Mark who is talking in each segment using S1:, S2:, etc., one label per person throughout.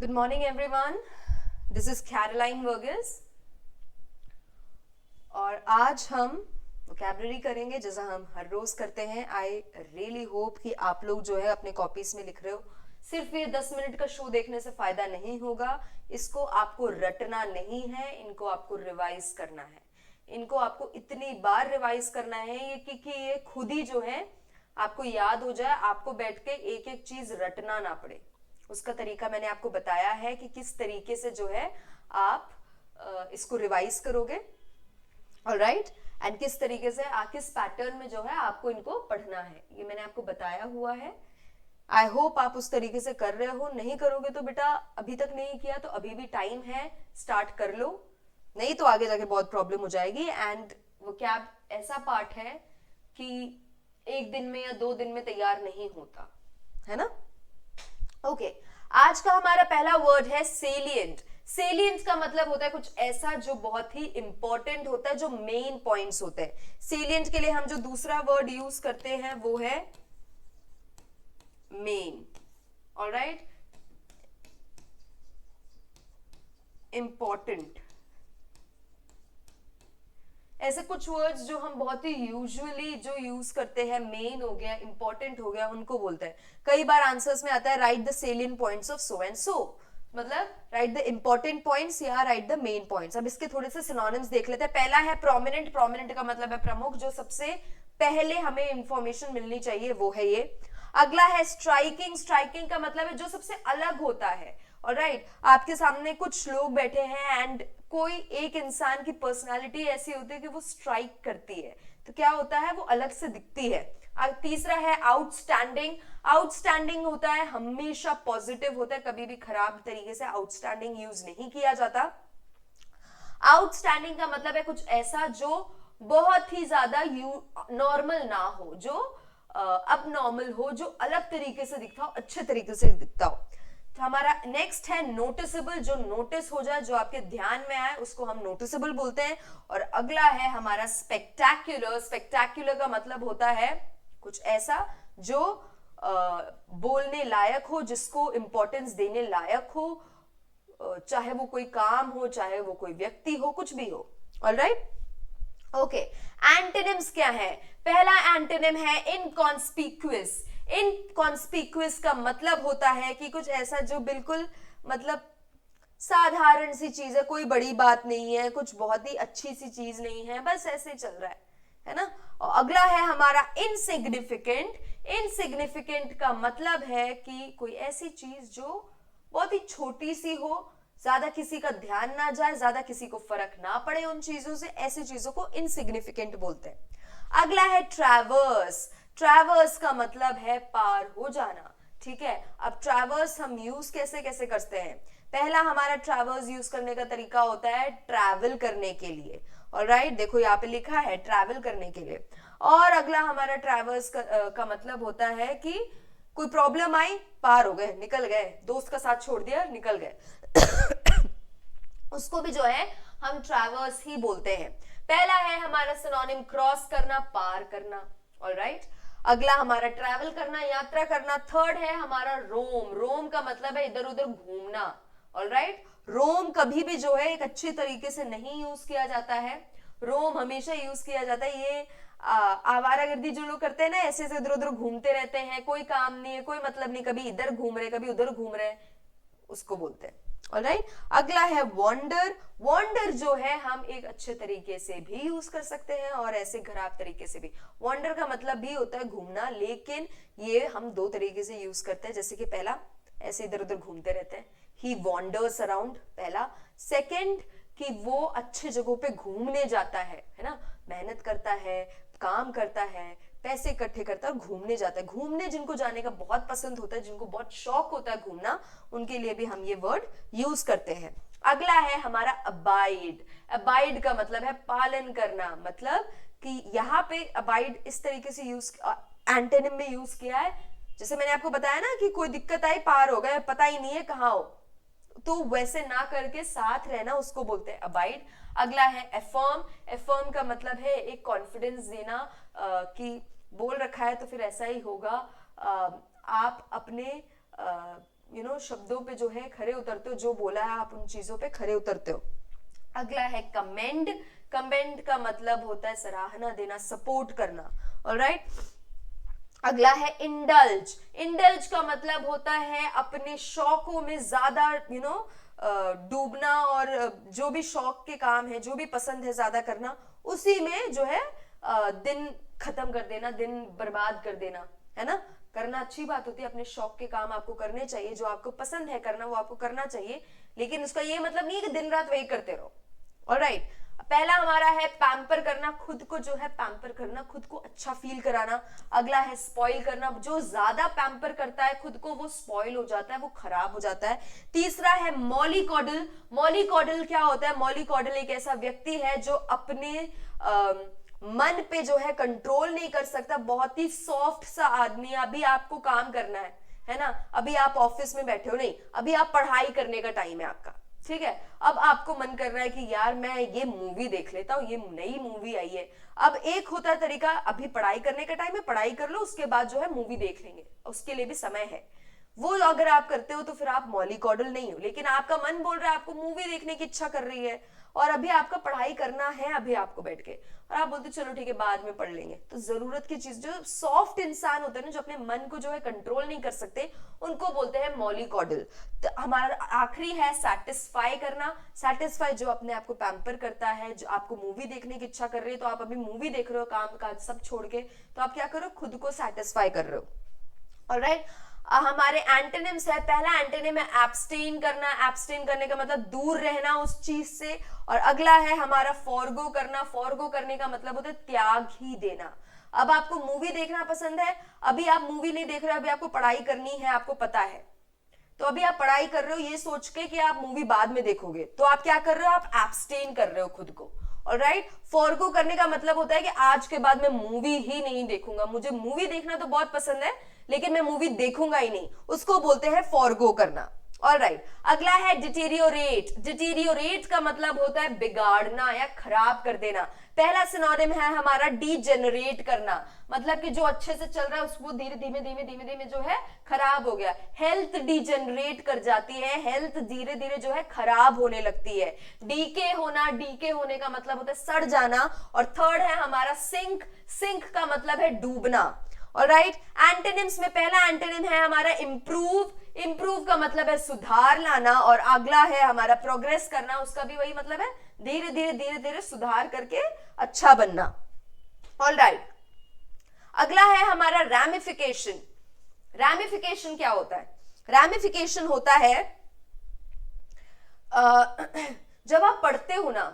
S1: Good morning everyone. This is Caroline Verghese और आज हम वोकैबुलरी करेंगे जैसा हम हर रोज करते हैं. आई रियली होप कि आप लोग जो है अपने कॉपीज में लिख रहे हो. सिर्फ ये 10 मिनट का शो देखने से फायदा नहीं होगा. इसको आपको रटना नहीं है, इनको आपको रिवाइज करना है. इनको आपको इतनी बार रिवाइज करना है ये कि ये खुद ही जो है आपको याद हो जाए, आपको बैठ के एक एक चीज रटना ना पड़े. उसका तरीका मैंने आपको बताया है कि किस तरीके से जो है आप इसको रिवाइज करोगे. ऑलराइट. एंड किस तरीके से किस पैटर्न में जो है आपको इनको पढ़ना है, ये मैंने आपको बताया हुआ है. आई होप आप उस तरीके से कर रहे हो. नहीं करोगे तो बेटा, अभी तक नहीं किया तो अभी भी टाइम है, स्टार्ट कर लो. नहीं तो आगे जाके बहुत प्रॉब्लम हो जाएगी. एंड वोकैब ऐसा पार्ट है कि एक दिन में या 2 दिन में तैयार नहीं होता है ना. ओके. आज का हमारा पहला वर्ड है सेलिएंट. सेलिएंट का मतलब होता है कुछ ऐसा जो बहुत ही इंपॉर्टेंट होता है, जो मेन पॉइंट्स होते हैं. सेलिएंट के लिए हम जो दूसरा वर्ड यूज करते हैं वो है मेन. ऑलराइट. इंपॉर्टेंट. ऐसे कुछ वर्ड्स जो हम बहुत ही यूजुअली जो यूज करते हैं, मेन हो गया, इंपॉर्टेंट हो गया, उनको बोलते हैं. कई बार आंसर्स में आता है right the salient points of so and so, मतलब राइट द इंपॉर्टेंट पॉइंट्स या राइट द मेन पॉइंट्स. अब इसके थोड़े से सिनोनिम्स देख लेते हैं. पहला है प्रोमिनेंट. प्रोमिनेंट का मतलब है प्रमुख, जो सबसे पहले हमें इंफॉर्मेशन मिलनी चाहिए वो है ये. अगला है स्ट्राइकिंग. स्ट्राइकिंग का मतलब है जो सबसे अलग होता है. ऑलराइट. आपके सामने कुछ लोग बैठे हैं एंड कोई एक इंसान की पर्सनालिटी ऐसी होती है कि वो स्ट्राइक करती है, तो क्या होता है, वो अलग से दिखती है. तीसरा है आउटस्टैंडिंग. आउटस्टैंडिंग होता है हमेशा पॉजिटिव होता है, कभी भी खराब तरीके से आउटस्टैंडिंग यूज नहीं किया जाता. आउटस्टैंडिंग का मतलब है कुछ ऐसा जो बहुत ही ज्यादा नॉर्मल ना हो, जो अब नॉर्मल हो, जो अलग तरीके से दिखता हो, अच्छे तरीके से दिखता हो. तो हमारा नेक्स्ट है नोटिसेबल. जो नोटिस हो जाए, जो आपके ध्यान में आए, उसको हम नोटिसेबल बोलते हैं. और अगला है हमारा स्पेक्टैक्युलर. स्पेक्टैक्युलर का मतलब होता है कुछ ऐसा जो बोलने लायक हो, जिसको इंपॉर्टेंस देने लायक हो, चाहे वो कोई काम हो, चाहे वो कोई व्यक्ति हो, कुछ भी हो. ऑलराइट. ओके. एंटोनिम्स क्या है? पहला एंटोनिम है इनकॉन्स्पिक्यूअस. इनकॉन्स्पिक्यूअस का मतलब होता है कि कुछ ऐसा जो बिल्कुल मतलब साधारण सी चीज है, कोई बड़ी बात नहीं है, कुछ बहुत ही अच्छी सी चीज नहीं है, बस ऐसे चल रहा है ना. और अगला है हमारा इनसिग्निफिकेंट. इनसिग्निफिकेंट का मतलब है कि कोई ऐसी चीज जो बहुत ही छोटी सी हो, ज्यादा किसी का ध्यान ना जाए, ज्यादा किसी को फर्क ना पड़े उन चीजों से, ऐसी चीजों को इनसिग्निफिकेंट बोलते हैं. अगला है ट्रैवर्स. ट्रैवर्स का मतलब है पार हो जाना. ठीक है. अब ट्रैवर्स हम यूज कैसे कैसे करते हैं? पहला हमारा ट्रैवर्स यूज करने का तरीका होता है ट्रैवल करने के लिए. ऑलराइट. देखो यहाँ पे लिखा है ट्रैवल करने के लिए. और अगला हमारा ट्रैवर्स का मतलब होता है कि कोई प्रॉब्लम आई, पार हो गए, निकल गए, दोस्त का साथ छोड़ दिया, निकल गए. उसको भी जो है हम ट्रैवर्स ही बोलते हैं. पहला है हमारा सिनोनिम क्रॉस करना, पार करना. ऑलराइट. अगला हमारा ट्रैवल करना, यात्रा करना. थर्ड है हमारा रोम. रोम का मतलब है इधर उधर घूमना. ऑलराइट. रोम कभी भी जो है एक अच्छे तरीके से नहीं यूज किया जाता है. रोम हमेशा यूज किया जाता है ये आवारागर्दी जो लोग करते हैं ना, ऐसे ऐसे इधर उधर घूमते रहते हैं, कोई काम नहीं है, कोई मतलब नहीं, कभी इधर घूम रहे कभी उधर घूम रहे, उसको बोलते हैं. ऑलराइट. अगला है वॉन्डर. वॉन्डर जो है हम एक अच्छे तरीके से भी यूज कर सकते हैं और ऐसे खराब तरीके से भी. वॉन्डर का मतलब भी होता है घूमना, लेकिन ये हम 2 तरीके से यूज करते हैं. जैसे कि पहला, ऐसे इधर उधर घूमते रहते हैं, ही वॉन्डर्स अराउंड, पहला. सेकेंड, कि वो अच्छे जगहों पे घूमने जाता है ना, मेहनत करता है, काम करता है, पैसे इकट्ठे करता है और घूमने जाता है. घूमने जिनको जाने का बहुत पसंद होता है, जिनको बहुत शौक होता है घूमना, उनके लिए भी हम ये वर्ड यूज करते हैं. अगला है हमारा अबाइड. अबाइड का मतलब है पालन करना. मतलब कि यहाँ पे अबाइड इस तरीके से यूज एंटोनिम में यूज किया है, जैसे मैंने आपको बताया ना कि कोई दिक्कत आई, पार हो गए, पता ही नहीं है कहाँ हो, तो वैसे ना करके साथ रहना, उसको बोलते हैं अबाइड. अगला है एफर्म. एफर्म का मतलब है एक कॉन्फिडेंस देना कि बोल रखा है तो फिर ऐसा ही होगा. आप अपने शब्दों पे जो है खरे उतरते हो, जो बोला है आप उन चीजों पे खरे उतरते हो। अगला है कमेंड। कमेंड का मतलब होता है सराहना देना, सपोर्ट करना। ऑलराइट। अगला है इंडल्ज। इंडल्ज का मतलब होता है अपने शौकों में ज्यादा डूबना, और जो भी शौक के काम है, जो भी पसंद है ज्यादा करना, उसी में जो है दिन खत्म कर देना, दिन बर्बाद कर देना, है ना। करना अच्छी बात होती है, अपने शौक के काम आपको करने चाहिए, जो आपको पसंद है करना वो आपको करना चाहिए, लेकिन उसका ये मतलब नहीं है कि दिन रात वही करते रहो। ऑलराइट। पहला हमारा है पैम्पर करना, खुद को जो है पैम्पर करना, खुद को अच्छा फील कराना। अगला है स्पॉइल करना, जो ज्यादा पैम्पर करता है खुद को वो स्पॉइल हो जाता है, वो खराब हो जाता है। तीसरा है मॉलीकॉडल। मॉलीकॉडल क्या होता है? मॉलीकॉडल एक ऐसा व्यक्ति है जो अपने मन पे जो है कंट्रोल नहीं कर सकता, बहुत ही सॉफ्ट सा आदमी। अभी आपको काम करना है ना, अभी आप ऑफिस में बैठे हो, नहीं, अभी आप पढ़ाई करने का टाइम है आपका, ठीक है। अब आपको मन कर रहा है कि यार मैं ये मूवी देख लेता हूँ, ये नई मूवी आई है। अब एक होता है तरीका, अभी पढ़ाई करने का टाइम है, पढ़ाई कर लो, उसके बाद जो है मूवी देख लेंगे, उसके लिए भी समय है। वो अगर आप करते हो तो फिर आप मॉलीकॉडल नहीं हो, लेकिन आपका मन बोल रहा है, आपको मूवी देखने की इच्छा कर रही है, और अभी आपका पढ़ाई करना है अभी आपको बैठ के, और आप बोलते चलो ठीक है बाद में पढ़ लेंगे। तो जरूरत की चीज, जो सॉफ्ट इंसान होते हैं ना, जो अपने मन को जो है कंट्रोल नहीं कर सकते, उनको बोलते हैं मॉलीकॉडल। तो हमारा आखिरी है सैटिस्फाई करना। सैटिस्फाई जो अपने आप को पैम्पर करता है, जो आपको मूवी देखने की इच्छा कर रही है, तो आप अभी मूवी देख रहे हो काम काज सब छोड़ के, तो आप क्या करो, खुद को सैटिस्फाई कर रहे हो। ऑलराइट। हमारे एंटोनिम्स है। पहला एंटोनिम है एब्सटेन करना। एब्सटेन करने का मतलब दूर रहना उस चीज से। और अगला है हमारा फॉरगो करना। फॉरगो करने का मतलब होता है त्याग ही देना। अब आपको मूवी देखना पसंद है, अभी आप मूवी नहीं देख रहे, अभी आपको पढ़ाई करनी है, आपको पता है, तो अभी आप पढ़ाई कर रहे हो ये सोच के कि आप मूवी बाद में देखोगे, तो आप क्या कर रहे हो, आप एब्सटेन कर रहे हो खुद को। ऑलराइट। फॉरगो करने का मतलब होता है कि आज के बाद मैं मूवी ही नहीं देखूंगा, मुझे मूवी देखना तो बहुत पसंद है लेकिन मैं मूवी देखूंगा ही नहीं, उसको बोलते हैं फॉरगो करना। ऑलराइट। अगला है डिटेरियोरेट। डिटेरियोरेट का मतलब होता है बिगाड़ना या खराब कर देना। पहला सिनोनिम है हमारा डीजेनरेट करना, मतलब कि जो अच्छे से चल रहा है उसको धीरे धीमे धीमे धीमे धीमे जो है खराब हो गया। हेल्थ डीजेनरेट कर जाती है, हेल्थ धीरे धीरे जो है खराब होने लगती है। डीके होना, डीके होने का मतलब होता है सड़ जाना। और थर्ड है हमारा सिंक। सिंक का मतलब है डूबना। ऑलराइट। एंटोनिम्स में पहला एंटोनिम है हमारा इंप्रूव। इंप्रूव का मतलब है सुधार लाना। और अगला है हमारा प्रोग्रेस करना, उसका भी वही मतलब है धीरे धीरे धीरे धीरे सुधार करके अच्छा बनना। ऑलराइट। अगला है हमारा रैमिफिकेशन। रैमिफिकेशन क्या होता है? रैमिफिकेशन होता है जब आप पढ़ते हो ना,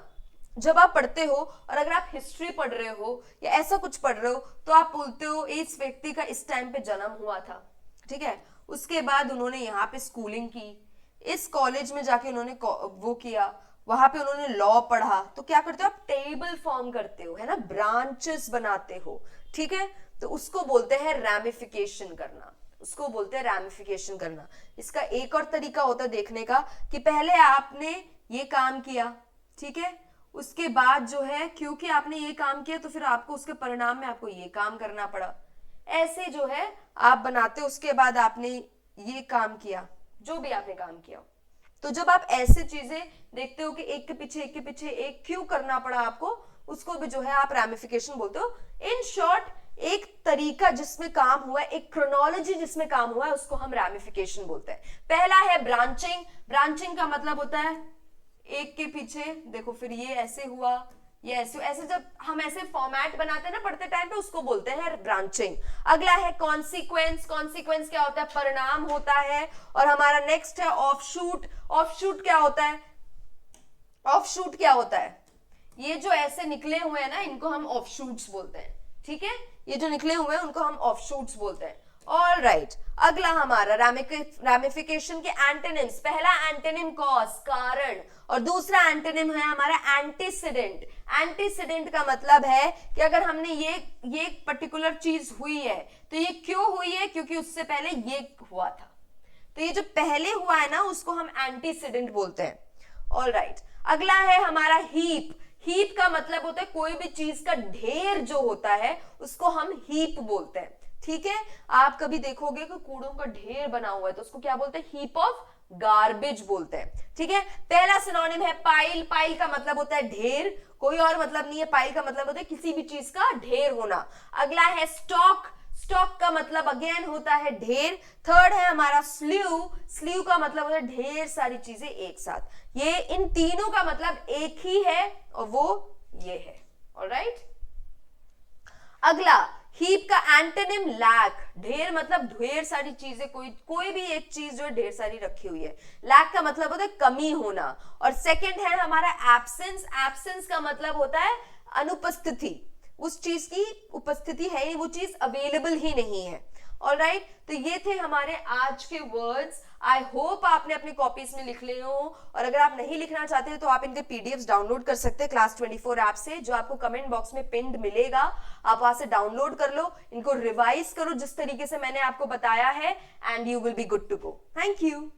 S1: जब आप पढ़ते हो और अगर आप हिस्ट्री पढ़ रहे हो या ऐसा कुछ पढ़ रहे हो, तो आप बोलते हो इस व्यक्ति का इस टाइम पे जन्म हुआ था, ठीक है, उसके बाद उन्होंने यहाँ पे स्कूलिंग की, इस कॉलेज में जाके उन्होंने वो किया, वहां पे उन्होंने लॉ पढ़ा। तो क्या करते हो आप, टेबल फॉर्म करते हो, है ना, ब्रांचेस बनाते हो, ठीक है। तो उसको बोलते हैं रैमिफिकेशन करना, उसको बोलते हैं रैमिफिकेशन करना। इसका एक और तरीका होता है देखने का कि पहले आपने ये काम किया, ठीक है, उसके बाद जो है क्योंकि आपने ये काम किया तो फिर आपको उसके परिणाम में आपको ये काम करना पड़ा, ऐसे जो है आप बनाते हो। उसके बाद आपने ये काम किया, जो भी आपने काम किया, तो जब आप ऐसे चीजें देखते हो कि एक के पीछे एक क्यों करना पड़ा आपको, उसको भी जो है आप रैमिफिकेशन बोलते हो। इन शॉर्ट एक तरीका जिसमें काम हुआ है, एक क्रोनोलॉजी जिसमें काम हुआ है, उसको हम रैमिफिकेशन बोलते हैं। पहला है ब्रांचिंग। ब्रांचिंग का मतलब होता है एक के पीछे, देखो फिर ये ऐसे हुआ, ये ऐसे, ऐसे जब हम ऐसे फॉर्मेट बनाते हैं ना पढ़ते टाइम पे, उसको बोलते हैं ब्रांचिंग। अगला है कॉन्सिक्वेंस। कॉन्सिक्वेंस क्या होता है, परिणाम होता है। और हमारा नेक्स्ट है ऑफशूट। ऑफशूट क्या होता है, ऑफशूट क्या होता है, ये जो ऐसे निकले हुए हैं ना इनको हम ऑफशूट्स बोलते हैं, ठीक है, ये जो निकले हुए हैं उनको हम ऑफशूट्स बोलते हैं। All right. अगला हमारा रैमिफिकेशन के एंटोनिम्स। पहला एंटोनिम कॉज, कारण, और दूसरा एंटोनिम है हमारा एंटीसीडेंट। एंटीसीडेंट का मतलब है कि अगर हमने ये पर्टिकुलर चीज हुई है तो ये क्यों हुई है, क्योंकि उससे पहले ये हुआ था, तो ये जो पहले हुआ है ना उसको हम एंटीसीडेंट बोलते हैं। All right. अगला है हमारा हीप। हीप का मतलब होता है कोई भी चीज का ढेर जो होता है उसको हम हीप बोलते हैं। ठीक है, आप कभी देखोगे कि कूड़ों का ढेर बना हुआ है तो उसको क्या बोलते हैं, हीप ऑफ गार्बेज बोलते हैं। ठीक है, पहला सिनोनिम है पाइल। पाइल का मतलब होता है ढेर, कोई और मतलब नहीं है। पाइल का मतलब होता है किसी भी चीज का ढेर होना। अगला है स्टॉक। स्टॉक का मतलब अगेन होता है ढेर। थर्ड है हमारा स्ल्यू। स्ल्यू का मतलब होता है ढेर सारी चीजें एक साथ। ये इन तीनों का मतलब एक ही है और वो ये है। ऑलराइट, अगला हीप का एंटोनिम लैक। ढेर मतलब ढेर सारी चीजें, कोई भी एक चीज जो है ढेर सारी रखी हुई है। लैक का मतलब होता है कमी होना। और सेकंड है हमारा एब्सेंस। एब्सेंस का मतलब होता है अनुपस्थिति, उस चीज की उपस्थिति है ही, वो चीज अवेलेबल ही नहीं है। ऑलराइट, तो ये थे हमारे आज के वर्ड्स। आई होप आपने अपनी कॉपीज में लिख लिए हो, और अगर आप नहीं लिखना चाहते तो आप इनके पीडीएफ्स डाउनलोड कर सकते हैं क्लास 24 ऐप से, जो आपको कमेंट बॉक्स में पिन्ड मिलेगा। आप वहां से डाउनलोड कर लो, इनको रिवाइज करो जिस तरीके से मैंने आपको बताया है, and you will be good to go. Thank you.